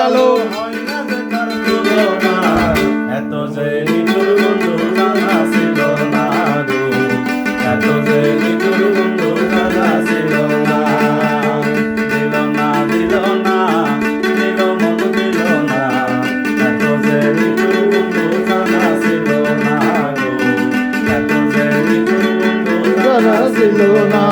কালো হয় না যে তার তুলনা, এত যে নিঠুর বন্ধু জানা ছিল না গো, এত যে নিঠুর বন্ধু জানা ছিল না। দিল না দিল না দিল মন দিল না, এত যে নিঠুর বন্ধু জানা ছিল না গো, এত যে নিঠুর বন্ধু জানা ছিল না।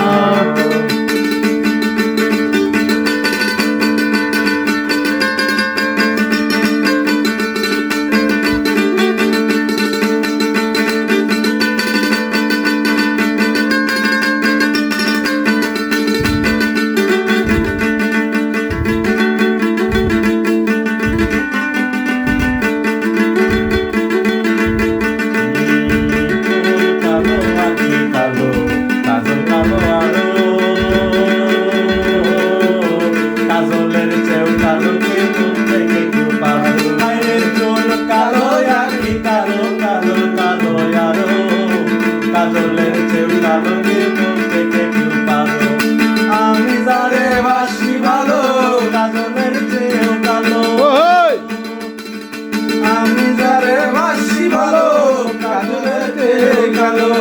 কাজলের চেউ কালো কে মন থেকে কেউ পারো, আমি যারে বাসি ভালো কাজলের চেউ কালো, আমি যারে বাসি ভালো কাজলের চেউ কালো।